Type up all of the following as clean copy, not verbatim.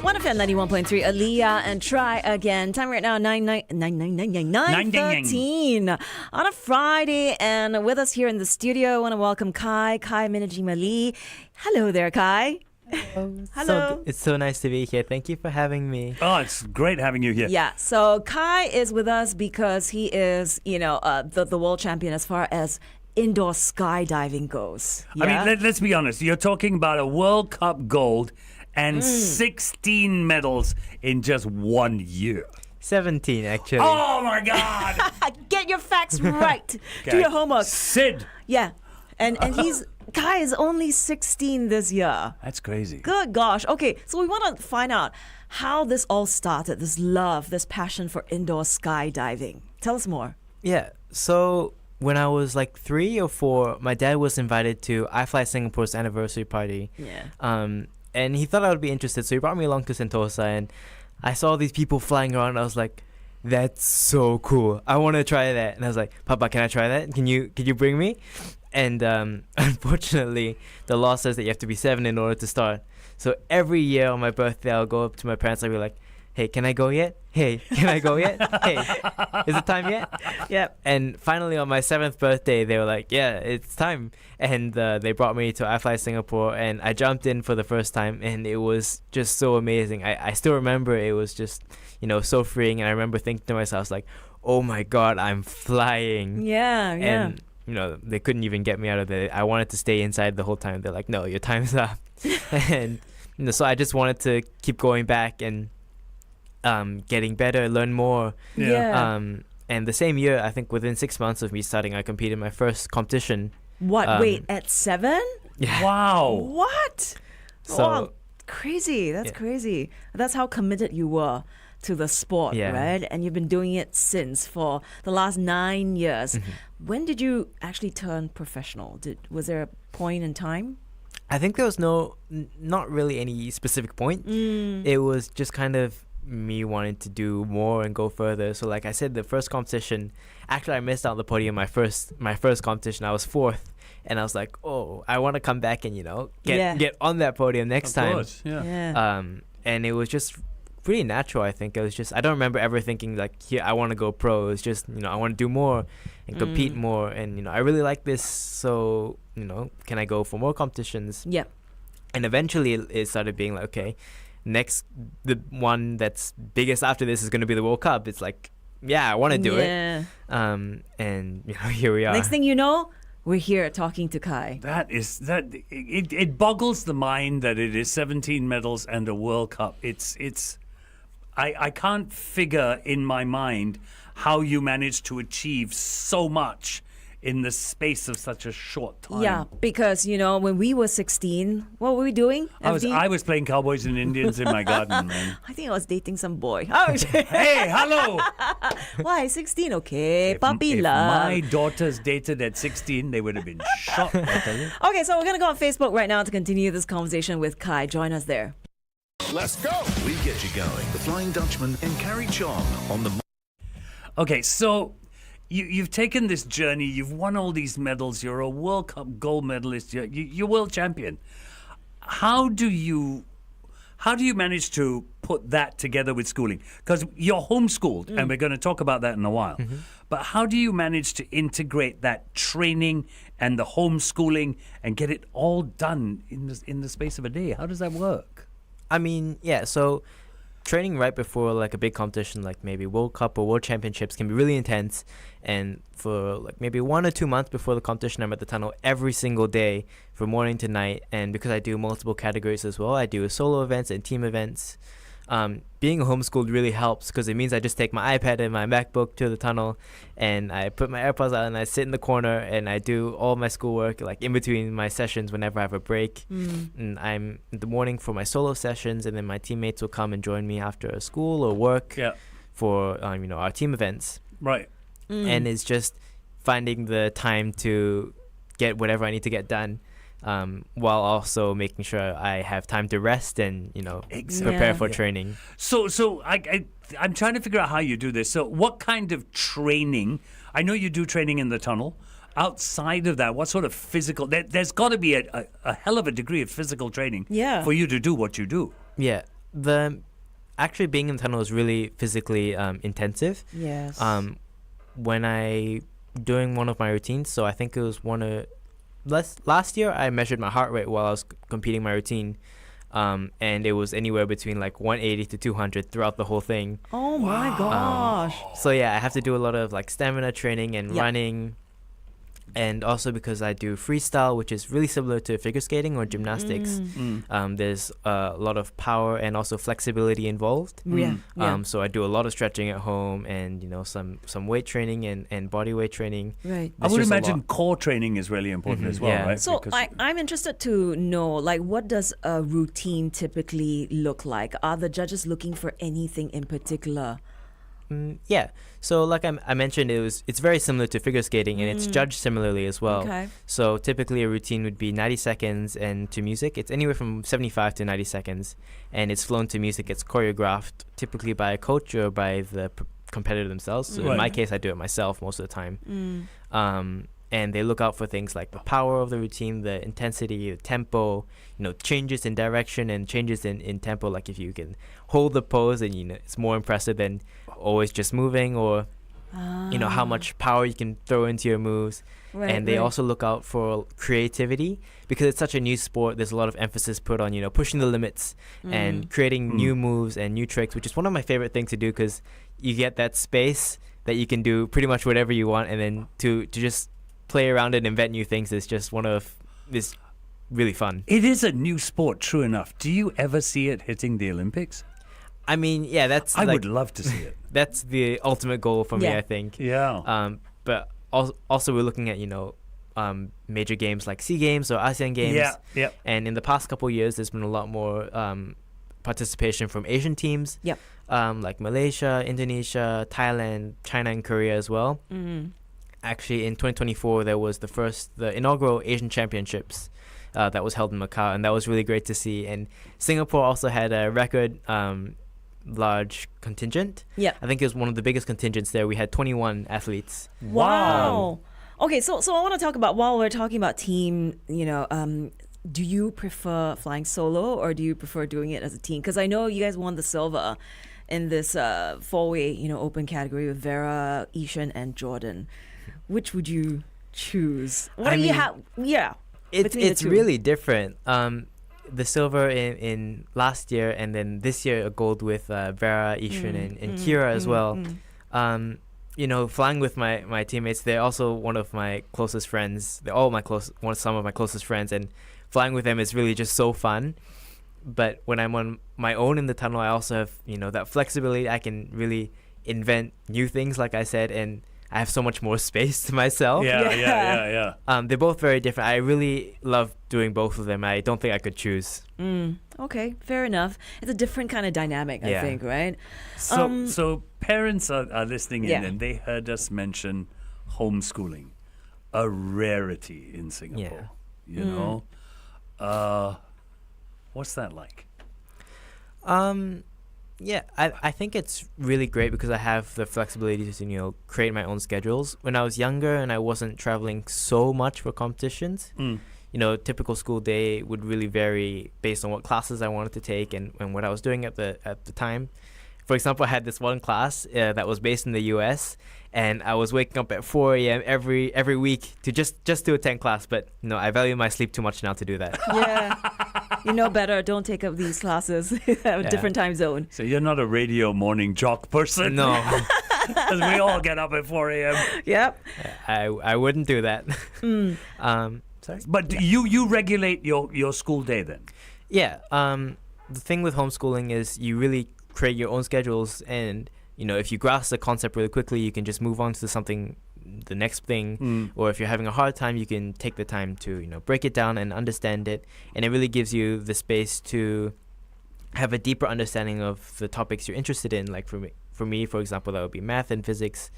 One of 91.3, Aaliyah, and Try Again. Time right now, 9:13 on a Friday. And with us here in the studio, I want to welcome Kai Minejima-Lee. Hello there, Kai. Hello. It's so nice to be here. Thank you for having me. Oh, it's great having you here. Yeah, so Kai is with us because he is, the world champion as far as indoor skydiving goes. Yeah? I mean, let's be honest. You're talking about a World Cup gold and 16 medals in just 1 year. 17, actually. Oh, my God. Get your facts right. Okay. Do your homework. Sid. Yeah, and Kai is only 16 this year. That's crazy. Good gosh. Okay, so we want to find out how this all started, this love, this passion for indoor skydiving. Tell us more. Yeah, so when I was like 3 or 4, my dad was invited to iFly Singapore's anniversary party. Yeah. And he thought I would be interested, so he brought me along to Sentosa, and I saw these people flying around, and I was like, that's so cool. I want to try that. And I was like, Papa, can I try that? Can you bring me? And unfortunately, the law says that you have to be 7 in order to start. So every year on my birthday, I'll go up to my parents, I'll be like, hey, can I go yet? Hey, can I go yet? Hey, is it time yet? Yeah. And finally, on my 7th birthday, they were like, yeah, it's time. And they brought me to iFly Singapore, and I jumped in for the first time, and it was just so amazing. I still remember it was just, so freeing. And I remember thinking to myself, like, oh my God, I'm flying. Yeah, yeah. And, they couldn't even get me out of there. I wanted to stay inside the whole time. They're like, no, your time's up. And so I just wanted to keep going back and getting better, learn more. Yeah. And the same year, I think within 6 months of me starting, I competed in my first competition. What? Wait, at 7? Yeah. Wow. What? So, crazy. That's crazy. That's how committed you were to the sport, right? And you've been doing it since for the last 9 years. Mm-hmm. When did you actually turn professional? Was there a point in time? I think there was not really any specific point. It was just kind of me wanting to do more and go further. So like I said, the first competition, actually I missed out on the podium. My first competition, I was 4th, and I was like, oh, I want to come back and get on that podium next time. Course, yeah. And it was just pretty natural. I think it was just, I don't remember ever thinking like, yeah, I want to go pro. It was just, I want to do more and compete more, and I really like this, so can I go for more competitions? Yep. And eventually it started being like, okay, next, the one that's biggest after this is going to be the World Cup. It's like, yeah, I want to do it. And here we are. Next thing you know, we're here talking to Kai. It boggles the mind that it is 17 medals and a World Cup. I can't figure in my mind how you managed to achieve so much in the space of such a short time. Yeah, because, when we were 16, what were we doing? I was playing Cowboys and Indians in my garden, man. I think I was dating some boy. Hey, hello! Why, 16? Okay, puppy if love. my daughters dated at 16, they would have been shocked, I tell you. Okay, so we're going to go on Facebook right now to continue this conversation with Kai. Join us there. Let's go! We get you going. The Flying Dutchman and Carrie Chong on the... Okay, so you've taken this journey. You've won all these medals. You're a World Cup gold medalist. You're world champion. How do you manage to put that together with schooling? Because you're homeschooled, and we're going to talk about that in a while. Mm-hmm. But how do you manage to integrate that training and the homeschooling and get it all done in the space of a day? How does that work? I mean, yeah, so training right before like a big competition like maybe World Cup or World Championships can be really intense, and for like maybe 1 or 2 months before the competition, I'm at the tunnel every single day from morning to night. And because I do multiple categories as well, I do solo events and team events. Being homeschooled really helps because it means I just take my iPad and my MacBook to the tunnel, and I put my AirPods on and I sit in the corner and I do all my schoolwork like in between my sessions whenever I have a break. And I'm in the morning for my solo sessions, and then my teammates will come and join me after school or work for our team events. Right. And it's just finding the time to get whatever I need to get done. while also making sure I have time to rest and prepare for training. So I'm trying to figure out how you do this. So what kind of training? I know you do training in the tunnel. Outside of that, what sort of physical? There's got to be a hell of a degree of physical training for you to do what you do. Yeah, actually being in the tunnel is really physically intensive. Yes. When I doing one of my routines, so I think it was last year I measured my heart rate while I was competing my routine. And it was anywhere between like 180 to 200 throughout the whole thing. Oh my gosh. So yeah, I have to do a lot of like stamina training and running. And also because I do freestyle, which is really similar to figure skating or gymnastics, there's a lot of power and also flexibility involved. So I do a lot of stretching at home and, some weight training and body weight training. Right. I would imagine core training is really important as well, right? So I'm interested to know, like, what does a routine typically look like? Are the judges looking for anything in particular? Yeah. So like I mentioned, it's very similar to figure skating and it's judged similarly as well. Okay. So typically a routine would be 90 seconds and to music. It's anywhere from 75 to 90 seconds and it's flown to music. It's choreographed typically by a coach or by the competitor themselves. So in my case, I do it myself most of the time. And they look out for things like the power of the routine, the intensity, the tempo, changes in direction and changes in tempo. Like if you can hold the pose and, it's more impressive than always just moving or, how much power you can throw into your moves. And they also look out for creativity because it's such a new sport. There's a lot of emphasis put on, pushing the limits and creating new moves and new tricks, which is one of my favorite things to do because you get that space that you can do pretty much whatever you want. And then to just play around and invent new things is just is really fun. It is a new sport, true enough. Do you ever see it hitting the Olympics? I mean, yeah, I would love to see it. That's the ultimate goal for me, I think. Yeah. But also we're looking at, major games like SEA Games or ASEAN Games. Yeah. And in the past couple of years, there's been a lot more participation from Asian teams. Yep. Like Malaysia, Indonesia, Thailand, China, and Korea as well. Actually, in 2024, there was the inaugural Asian Championships that was held in Macau, and that was really great to see. And Singapore also had a record large contingent. Yeah, I think it was one of the biggest contingents there. We had 21 athletes. Wow. Okay, so I want to talk about, while we're talking about team, do you prefer flying solo or do you prefer doing it as a team? Because I know you guys won the silver in this four-way, open category with Vera, Ishan, and Jordan. Which would you choose? What do you have? Yeah, it's really different. The silver in last year, and then this year a gold with Vera, Ishan, and Kira as well. Flying with my teammates, they're also one of my closest friends. They're all some of my closest friends, and flying with them is really just so fun. But when I'm on my own in the tunnel, I also have that flexibility. I can really invent new things, like I said, and I have so much more space to myself. Yeah. They're both very different. I really love doing both of them. I don't think I could choose. Okay, fair enough. It's a different kind of dynamic, I think, right? So parents are listening in and they heard us mention homeschooling, a rarity in Singapore. What's that like? Yeah, I think it's really great because I have the flexibility to, create my own schedules. When I was younger and I wasn't traveling so much for competitions, typical school day would really vary based on what classes I wanted to take and what I was doing at the time. For example, I had this one class that was based in the US, and I was waking up at 4 a.m. every week to just to attend class. But I value my sleep too much now to do that. Yeah. You know better. Don't take up these classes at a different time zone. So you're not a radio morning jock person? No. Because we all get up at 4 a.m. Yep. I wouldn't do that. Sorry? But you regulate your school day then? Yeah. The thing with homeschooling is you really create your own schedules, and if you grasp the concept really quickly, you can just move on to the next thing. Or if you're having a hard time, you can take the time to break it down and understand it, and it really gives you the space to have a deeper understanding of the topics you're interested in. Like for me, for example, that would be math and physics,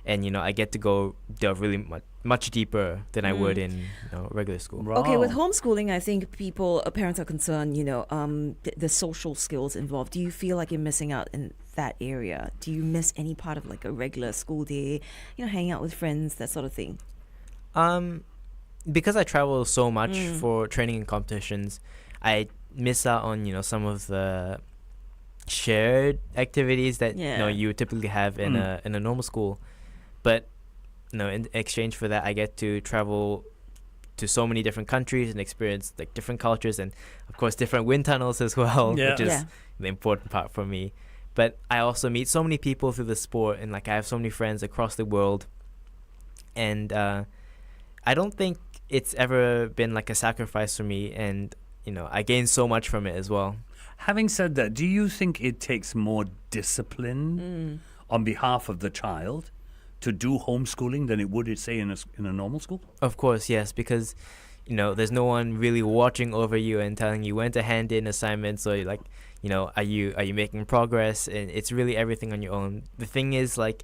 and I get to go delve really much deeper than I would in regular school. Okay, with Wow. homeschooling, I think parents are concerned, the social skills involved. Do you feel like you're missing out in that area? Do you miss any part of like a regular school day, hanging out with friends, that sort of thing? Because I travel so much for training and competitions, I miss out on some of the shared activities that you would typically have in a normal school. But in exchange for that, I get to travel to so many different countries and experience like different cultures, and of course different wind tunnels as well, Yeah. which is Yeah. the important part for me. But I also meet so many people through the sport, and like I have so many friends across the world, and I don't think it's ever been like a sacrifice for me, and I gain so much from it as well. Having said that, do you think it takes more discipline on behalf of the child to do homeschooling than it would, say, in a normal school? Of course, yes, because there's no one really watching over you and telling you when to hand in assignments, or like are you making progress, and it's really everything on your own. The thing is, like,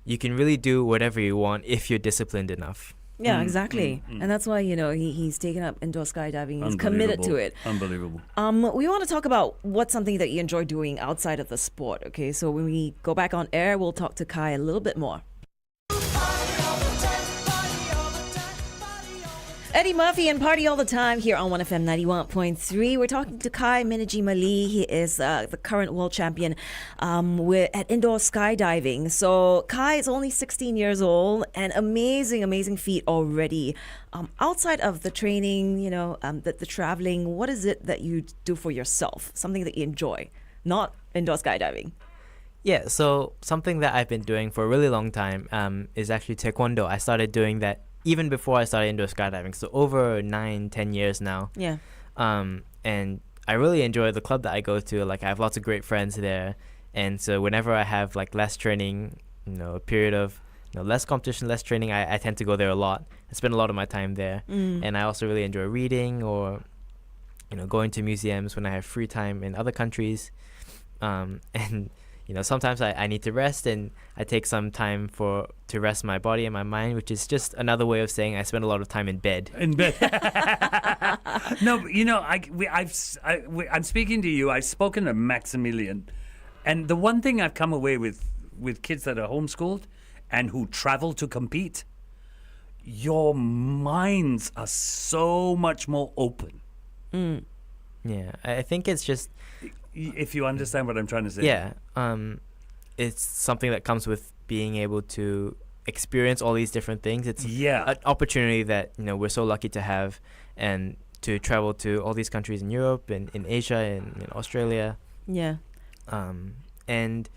you can really do whatever you want if you're disciplined enough. Yeah, exactly. And that's why, he's taken up indoor skydiving. He's committed to it. Unbelievable. We want to talk about what's something that you enjoy doing outside of the sport. Okay, so when we go back on air, we'll talk to Kai a little bit more. Eddie Murphy and Party All the Time here on 1FM 91.3. We're talking to Kai Minejima-Lee. He is the current world champion at indoor skydiving. So Kai is only 16 years old, and amazing feat already. Outside of the training, the traveling, what is it that you do for yourself? Something that you enjoy, not indoor skydiving. Yeah, so something that I've been doing for a really long time is actually taekwondo. I started doing that even before I started indoor skydiving, so over 9-10 years now. Yeah. And I really enjoy the club that I go to. Like, I have lots of great friends there, and so whenever I have like less training, a period of less competition, less training, I tend to go there a lot. I spend a lot of my time there. And I also really enjoy reading, or going to museums when I have free time in other countries. And sometimes I need to rest, and I take some time to rest my body and my mind, which is just another way of saying I spend a lot of time in bed. In bed. No, I'm speaking to you. I've spoken to Maximilian, and the one thing I've come away with kids that are homeschooled and who travel to compete, your minds are so much more open. Yeah, I think it's just If you understand what I'm trying to say. yeah, it's something that comes with being able to experience all these different things. It's Yeah. an opportunity that we're so lucky to have, and to travel to all these countries in Europe and in Asia and in Australia. Yeah. And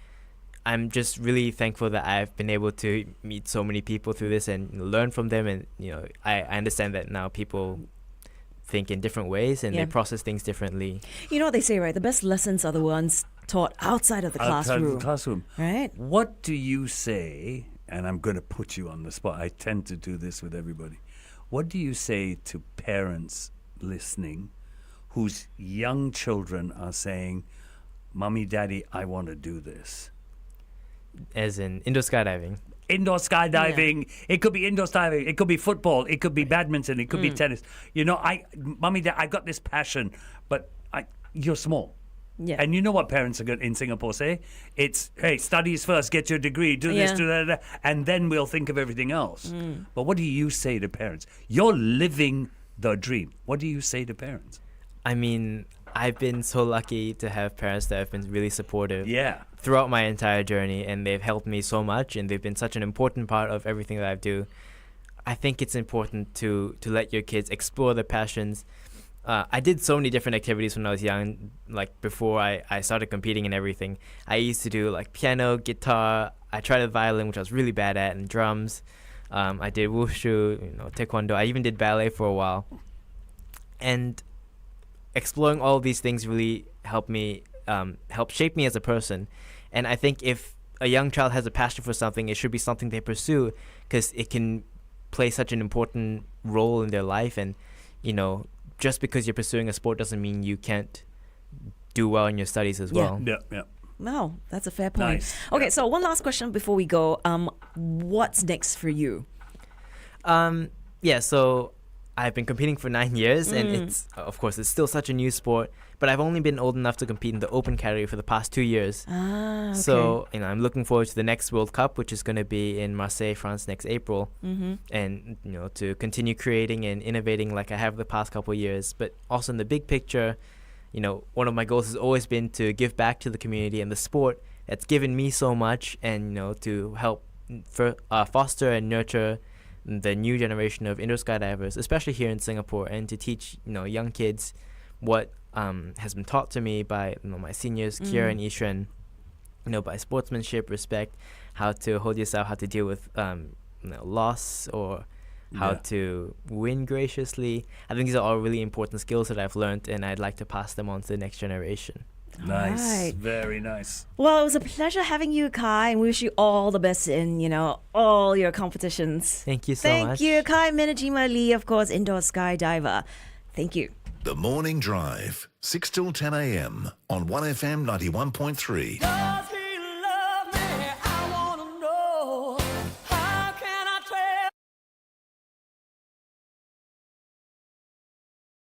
I'm just really thankful that I've been able to meet so many people through this and learn from them. And I understand that now people think in different ways, and Yeah. they process things differently. You know what they say, right? The best lessons are the ones taught outside of the Outside of classroom. the classroom. Right? What do you say, and I'm going to put you on the spot, I tend to do this with everybody. What do you say to parents listening whose young children are saying, Mommy, Daddy, I want to do this? As in indoor skydiving. Indoor skydiving, it could be indoor skydiving, it could be football, it could be badminton, it could be tennis. Mommy, Dad, I got this passion, but you're small. Yeah. And you know what parents are in Singapore say? It's, hey, studies first, get your degree, do this, Yeah. do that, and then we'll think of everything else. But what do you say to parents? You're living the dream. What do you say to parents? I mean, I've been so lucky to have parents that have been really supportive Yeah. throughout my entire journey, and they've helped me so much, and they've been such an important part of everything that I do. I think it's important to let your kids explore their passions. I did so many different activities when I was young, like before I started competing and everything. I used to do like piano, guitar. I tried the violin, which I was really bad at, and drums. I did wushu, taekwondo. I even did ballet for a while. And exploring all these things really helped me, help shape me as a person. And I think if a young child has a passion for something, it should be something they pursue, because it can play such an important role in their life. And just because you're pursuing a sport doesn't mean you can't do well in your studies as well. Yeah, yeah. No, that's a fair point. Nice. Okay, Yeah. so one last question before we go. What's next for you? Yeah, so I've been competing for 9 years, and it's of course it's still such a new sport. But I've only been old enough to compete in the open category for the past 2 years. Okay. So I'm looking forward to the next World Cup, which is going to be in Marseille, France, next April, and to continue creating and innovating like I have the past couple of years. But also in the big picture, one of my goals has always been to give back to the community and the sport that's given me so much, and to help foster and nurture the new generation of indoor skydivers, especially here in Singapore, and to teach young kids what has been taught to me by my seniors Kiera and Ishren, by sportsmanship, respect, how to hold yourself, how to deal with loss, or how to win graciously. I think these are all really important skills that I've learned, and I'd like to pass them on to the next generation. Nice. Alright. Very nice. Well, it was a pleasure having you, Kai, and we wish you all the best in, all your competitions. Thank you so much. Thank you, Kai Minejima-Lee, of course, indoor skydiver. Thank you. The Morning Drive, 6 till 10 a.m. on 1FM 91.3.